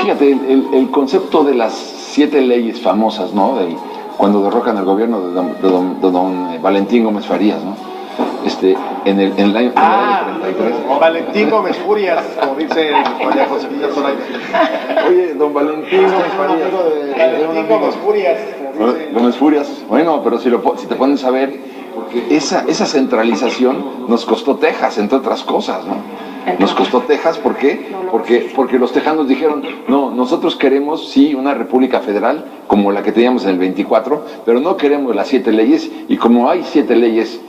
Fíjate, el concepto de las 7 leyes famosas, ¿no? Cuando derrocan el gobierno de don Valentín Gómez Farías, ¿no? En el año 33. Valentín Gómez Furias, como dice doña Josefina Zoraida. Oye, don Valentín Gómez Farías. Valentín Gómez Furias. Gómez Furias. Bueno, pero si te pones a ver, porque esa centralización nos costó Texas, entre otras cosas, ¿no? Nos costó Texas, ¿por qué? Porque los tejanos dijeron, no, nosotros queremos, sí, una república federal, como la que teníamos en el 24, pero no queremos las 7 leyes, y como hay 7 leyes,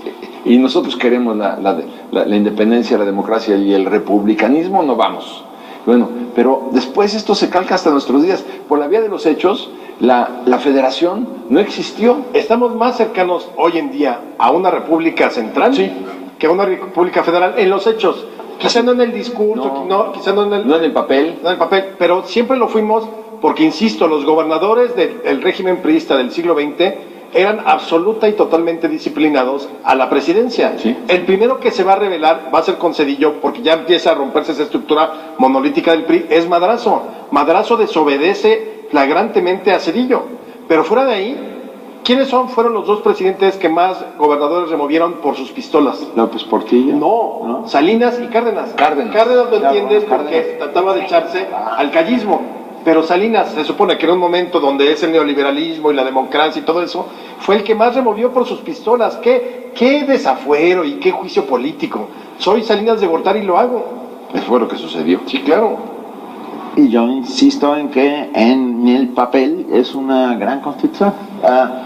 y nosotros queremos la independencia, la democracia y el republicanismo, no vamos. Bueno, pero después esto se calca hasta nuestros días. Por la vía de los hechos, la federación no existió. Estamos más cercanos hoy en día a una república central, sí, que a una república federal en los hechos. Quizá no en el discurso, quizá no en el papel. No en el papel, pero siempre lo fuimos porque, insisto, los gobernadores del régimen priista del siglo XX eran absoluta y totalmente disciplinados a la presidencia. Sí. El primero que se va a revelar va a ser con Zedillo, porque ya empieza a romperse esa estructura monolítica del PRI, es Madrazo. Madrazo desobedece flagrantemente a Zedillo. Pero fuera de ahí, ¿quiénes fueron los 2 presidentes que más gobernadores removieron por sus pistolas? López Portillo. No, Salinas y Cárdenas. Cárdenas lo entiendes porque trataba de echarse al callismo. Pero Salinas, se supone que en un momento donde es el neoliberalismo y la democracia y todo eso, fue el que más removió por sus pistolas. ¿Qué desafuero y qué juicio político? Soy Salinas de Gortari y lo hago. Eso fue lo que sucedió. Sí, claro. Y yo insisto en que en el papel es una gran constitución.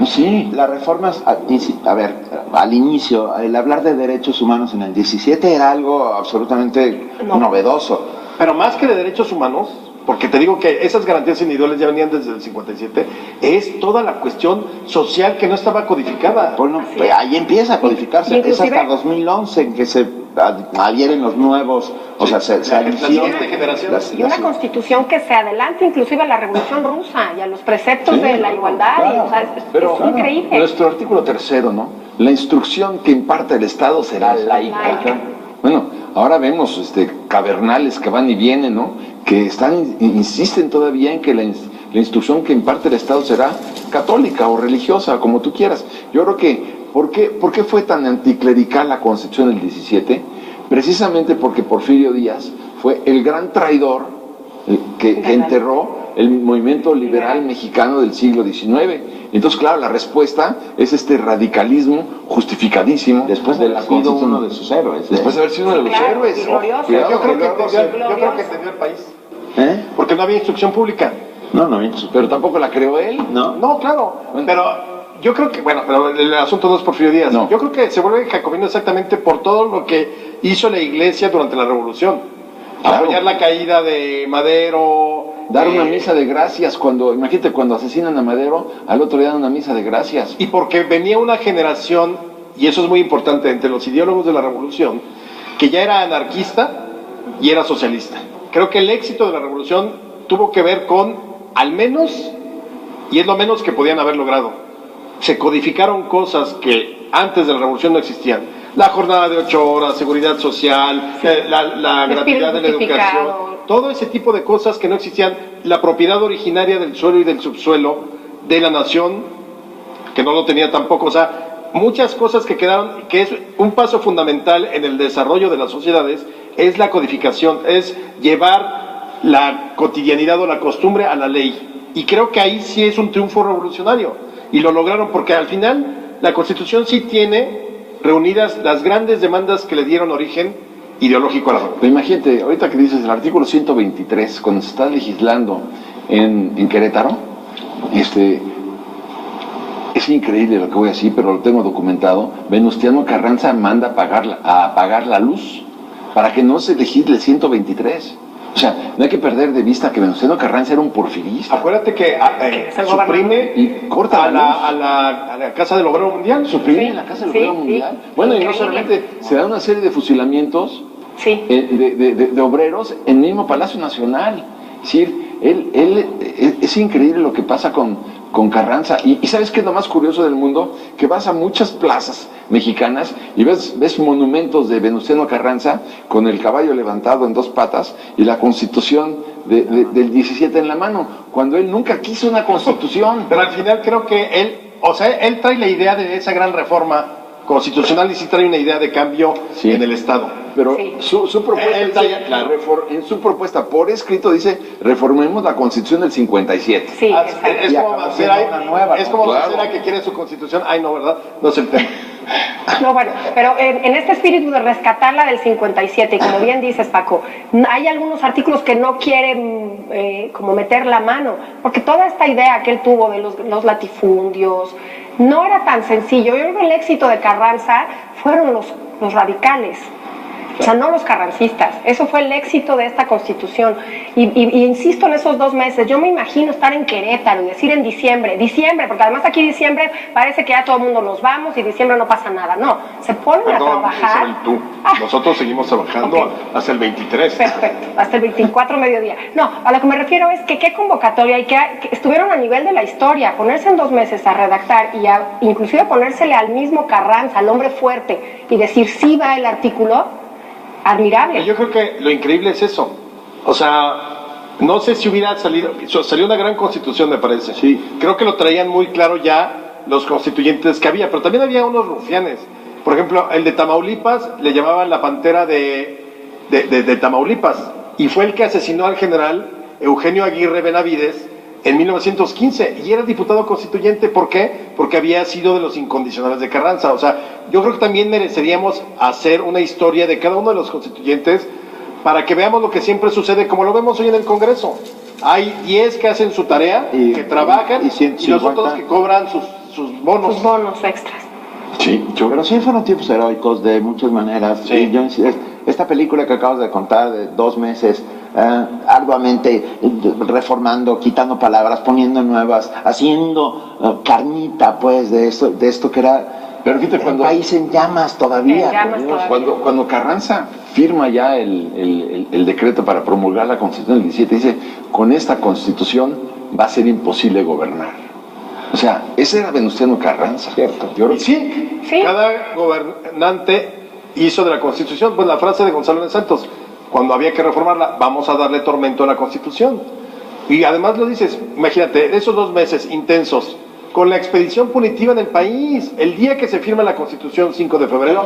Sí. Las reformas, al inicio, el hablar de derechos humanos en el 17 era algo absolutamente novedoso. Pero más que de derechos humanos, porque te digo que esas garantías individuales ya venían desde el 57, es toda la cuestión social que no estaba codificada. Bueno, pues ahí empieza a codificarse, es hasta 2011 en que se adhieren los nuevos, o sea, se y una constitución que se adelanta inclusive a la Revolución Rusa y a los preceptos de la igualdad, claro. O sea, es increíble. Nuestro artículo 3, ¿no? La instrucción que imparta el Estado será laica. Bueno, ahora vemos Cabernales que van y vienen, ¿no? Que insisten todavía en que la instrucción que imparte el Estado será católica o religiosa, como tú quieras. Yo creo que, ¿por qué fue tan anticlerical la Constitución del 17? Precisamente porque Porfirio Díaz fue el gran traidor que enterró el movimiento liberal mexicano del siglo XIX. Entonces, claro, la respuesta es este radicalismo justificadísimo. Después de haber sido uno de sus héroes. Después de haber sido uno de los héroes. Yo creo que entendió el país. Porque no había instrucción pública. No había instrucción. Pero tampoco la creó él. No, claro. Pero yo creo que, pero el asunto no es Porfirio Díaz. No. Yo creo que se vuelve jacobino exactamente por todo lo que hizo la Iglesia durante la Revolución. Claro. Apoyar la caída de Madero. Dar una misa de gracias imagínate, cuando asesinan a Madero, al otro día dan una misa de gracias. Y porque venía una generación, y eso es muy importante, entre los ideólogos de la Revolución, que ya era anarquista y era socialista. Creo que el éxito de la Revolución tuvo que ver con, al menos, y es lo menos que podían haber logrado, se codificaron cosas que antes de la Revolución no existían. La jornada de 8 horas, seguridad social, la gratuidad de la educación, todo ese tipo de cosas que no existían, la propiedad originaria del suelo y del subsuelo de la nación, que no lo tenía tampoco, o sea, muchas cosas que quedaron, que es un paso fundamental en el desarrollo de las sociedades, es la codificación, es llevar la cotidianidad o la costumbre a la ley. Y creo que ahí sí es un triunfo revolucionario, y lo lograron porque al final la Constitución sí tiene reunidas las grandes demandas que le dieron origen ideológico a la Revolución. Imagínate, ahorita que dices el artículo 123, cuando se está legislando en Querétaro, es increíble lo que voy a decir, pero lo tengo documentado. Venustiano Carranza manda a apagar la luz para que no se legisle el 123. O sea, no hay que perder de vista que Venustiano Carranza era un porfirista. Acuérdate que suprime y corta a la Casa del Obrero Mundial. Suprime la Casa del Obrero Mundial. Bueno, increíble. Y no solamente se da una serie de fusilamientos de obreros en el mismo Palacio Nacional. Es decir, es increíble lo que pasa con Carranza. Y ¿sabes qué es lo más curioso del mundo? Que vas a muchas plazas mexicanas y ves monumentos de Venustiano Carranza con el caballo levantado en 2 patas y la Constitución del 17 en la mano, cuando él nunca quiso una constitución. Pero al final creo que él trae la idea de esa gran reforma constitucional y sí trae una idea de cambio en el Estado. Pero su propuesta en su propuesta por escrito dice reformemos la Constitución del 57. Sí, es como Mancera que quiere su Constitución. Ay, no, ¿verdad? No es el tema. No, bueno, pero en este espíritu de rescatar la del 57, y como bien dices, Paco, hay algunos artículos que no quieren como meter la mano, porque toda esta idea que él tuvo de los latifundios no era tan sencillo. Yo creo que el éxito de Carranza fueron los radicales. O sea, no los carrancistas. Eso fue el éxito de esta Constitución. Y insisto en esos 2 meses. Yo me imagino estar en Querétaro y decir en diciembre, porque además aquí diciembre parece que ya todo el mundo nos vamos y diciembre no pasa nada. No, se ponen a trabajar. Nosotros seguimos trabajando hasta el 23. Perfecto, hasta el 24 mediodía. No, a lo que me refiero es que qué convocatoria y que estuvieron a nivel de la historia. Ponerse en 2 meses a redactar y inclusive ponérsele al mismo Carranza, al hombre fuerte, y decir sí va el artículo. Admirable. Yo creo que lo increíble es eso. O sea, no sé si hubiera salió una gran constitución, me parece. Sí. Creo que lo traían muy claro ya los constituyentes que había, pero también había unos rufianes. Por ejemplo, el de Tamaulipas le llamaban la pantera de Tamaulipas, y fue el que asesinó al general Eugenio Aguirre Benavides en 1915, y era diputado constituyente. ¿Por qué? Porque había sido de los incondicionales de Carranza. O sea, yo creo que también mereceríamos hacer una historia de cada uno de los constituyentes para que veamos lo que siempre sucede, como lo vemos hoy en el Congreso. Hay 10 que hacen su tarea, que trabajan, y los otros que cobran sus bonos. Sus bonos extras. Sí, pero sí fueron tiempos heroicos de muchas maneras. Sí. Esta película que acabas de contar de 2 meses, arduamente reformando, quitando palabras, poniendo nuevas, haciendo carnita pues de esto que era Pero fíjate, un país en llamas todavía. Cuando Carranza firma ya el decreto para promulgar la Constitución del 17, dice, con esta Constitución va a ser imposible gobernar. O sea, ese era Venustiano Carranza. Cierto. Y sí, cada gobernante hizo de la Constitución, pues la frase de Gonzalo de Santos, cuando había que reformarla, vamos a darle tormento a la Constitución. Y además lo dices, imagínate, esos 2 meses intensos, con la expedición punitiva en el país, el día que se firma la Constitución, 5 de febrero,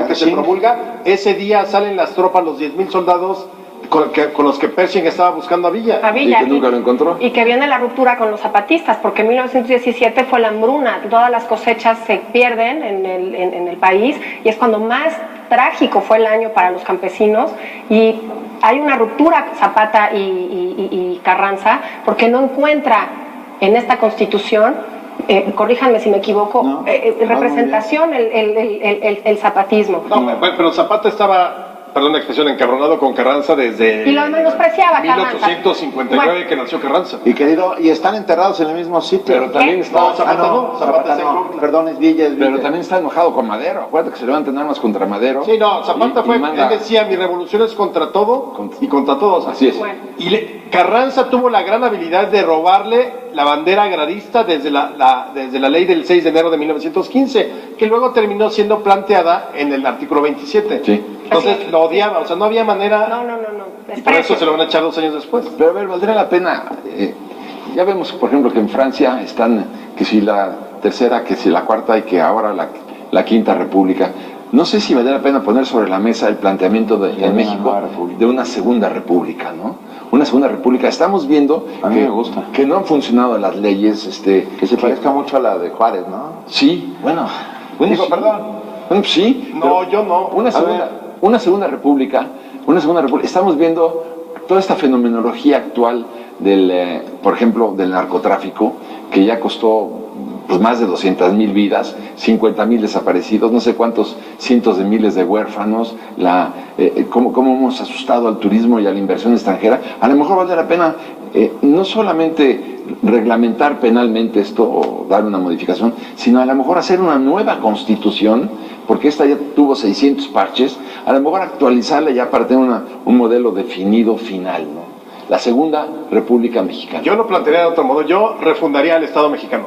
que se promulga, ese día salen las tropas, los 10,000 soldados con los que Pershing estaba buscando a Villa. Y que nunca lo encontró. Y que viene la ruptura con los zapatistas, porque en 1917 fue la hambruna, todas las cosechas se pierden en el país, y es cuando más trágico fue el año para los campesinos, y hay una ruptura Zapata y Carranza, porque no encuentra en esta Constitución, corríjanme si me equivoco, representación el zapatismo. No, pero Zapata estaba, perdón la expresión, encabronado con Carranza desde... Y lo menospreciaba 1859 Carranza. que nació Carranza. Y están enterrados en el mismo sitio. Pero también está... Zapata no. Perdón, es Villa. Pero también está enojado con Madero. Acuérdate que se levantan armas contra Madero. Sí, no, Zapata él decía, mi revolución es contra todo y contra todos. Así es. Bueno. Y Carranza tuvo la gran habilidad de robarle la bandera agrarista desde la ley del 6 de enero de 1915, que luego terminó siendo planteada en el artículo 27. Sí. Entonces lo odiaba, o sea, no había manera. No. Y por eso se lo van a echar 2 años después. Pero a ver, valdría la pena. Ya vemos, por ejemplo, que en Francia están, que si la tercera, que si la cuarta y que ahora la quinta república. No sé si valdría la pena poner sobre la mesa el planteamiento en México de una segunda república, ¿no? Una segunda república. Estamos viendo que no han funcionado las leyes. Que se parezca mucho a la de Juárez, ¿no? Sí, bueno. Digo, sí. perdón. Bueno, sí. No, yo no. Una segunda república. Estamos viendo toda esta fenomenología actual por ejemplo, del narcotráfico, que ya costó pues, más de 200,000 vidas, 50,000 desaparecidos, no sé cuántos cientos de miles de huérfanos, cómo hemos asustado al turismo y a la inversión extranjera. A lo mejor vale la pena no solamente reglamentar penalmente esto o dar una modificación, sino a lo mejor hacer una nueva constitución, porque esta ya tuvo 600 parches, a lo mejor actualizarla ya para tener un modelo definido final, ¿no? La segunda República Mexicana. Yo lo plantearía de otro modo, yo refundaría el Estado mexicano.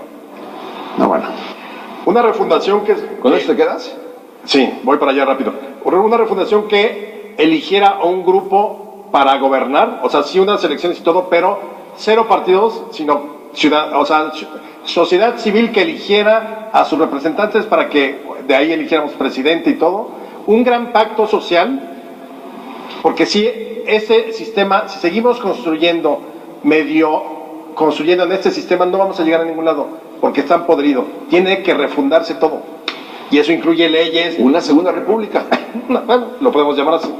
No, bueno. Una refundación que... ¿Con eso te quedas? Sí, voy para allá rápido. Una refundación que eligiera a un grupo para gobernar, o sea, sí unas elecciones y todo, pero 0 partidos, sino sociedad civil que eligiera a sus representantes para que de ahí eligiéramos presidente y todo, un gran pacto social, porque si ese sistema, si seguimos construyendo en este sistema, no vamos a llegar a ningún lado, porque está podrido, tiene que refundarse todo, y eso incluye leyes. Una segunda república. Bueno, lo podemos llamar así.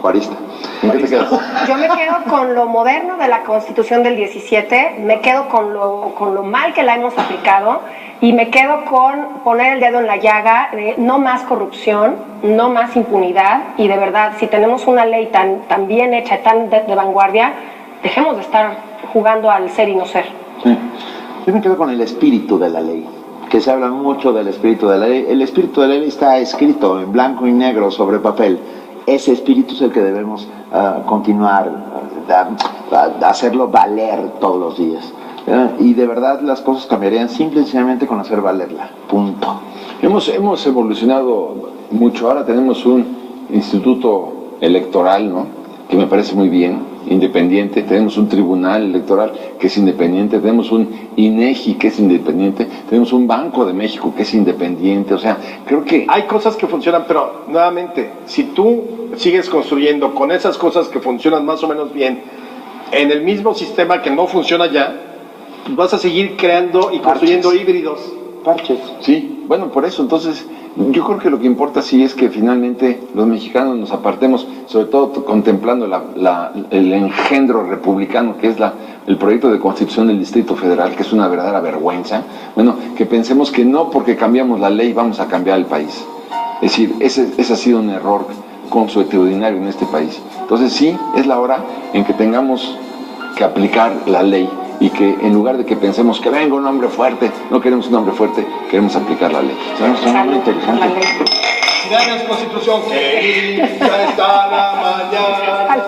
Juarista. ¿En qué te quedas? Yo me quedo con lo moderno de la Constitución del 17, me quedo con lo mal que la hemos aplicado y me quedo con poner el dedo en la llaga de no más corrupción, no más impunidad y de verdad, si tenemos una ley tan bien hecha, tan de vanguardia, dejemos de estar jugando al ser y no ser. Sí. Yo me quedo con el espíritu de la ley, que se habla mucho del espíritu de la ley. El espíritu de la ley está escrito en blanco y negro sobre papel. Ese espíritu es el que debemos continuar, hacerlo valer todos los días. Y de verdad las cosas cambiarían simple y sencillamente con hacer valerla. Punto. Hemos evolucionado mucho. Ahora tenemos un instituto electoral, ¿no?, que me parece muy bien, independiente. Tenemos un tribunal electoral que es independiente. Tenemos un INEGI que es independiente. Tenemos un Banco de México que es independiente. O sea, creo que hay cosas que funcionan, pero nuevamente, si tú sigues construyendo con esas cosas que funcionan más o menos bien en el mismo sistema que no funciona ya, vas a seguir creando y construyendo híbridos. Parches. Sí, bueno, por eso, entonces, yo creo que lo que importa sí es que finalmente los mexicanos nos apartemos, sobre todo contemplando el engendro republicano que es el proyecto de constitución del Distrito Federal, que es una verdadera vergüenza. Bueno, que pensemos que no porque cambiamos la ley vamos a cambiar el país. Es decir, ese ha sido un error consuetudinario en este país. Entonces sí, es la hora en que tengamos que aplicar la ley y que en lugar de que pensemos que venga un hombre fuerte, no queremos un hombre fuerte, queremos aplicar la ley. Son muy interesantes. Felicidades, Constitución, que linda está la mañana.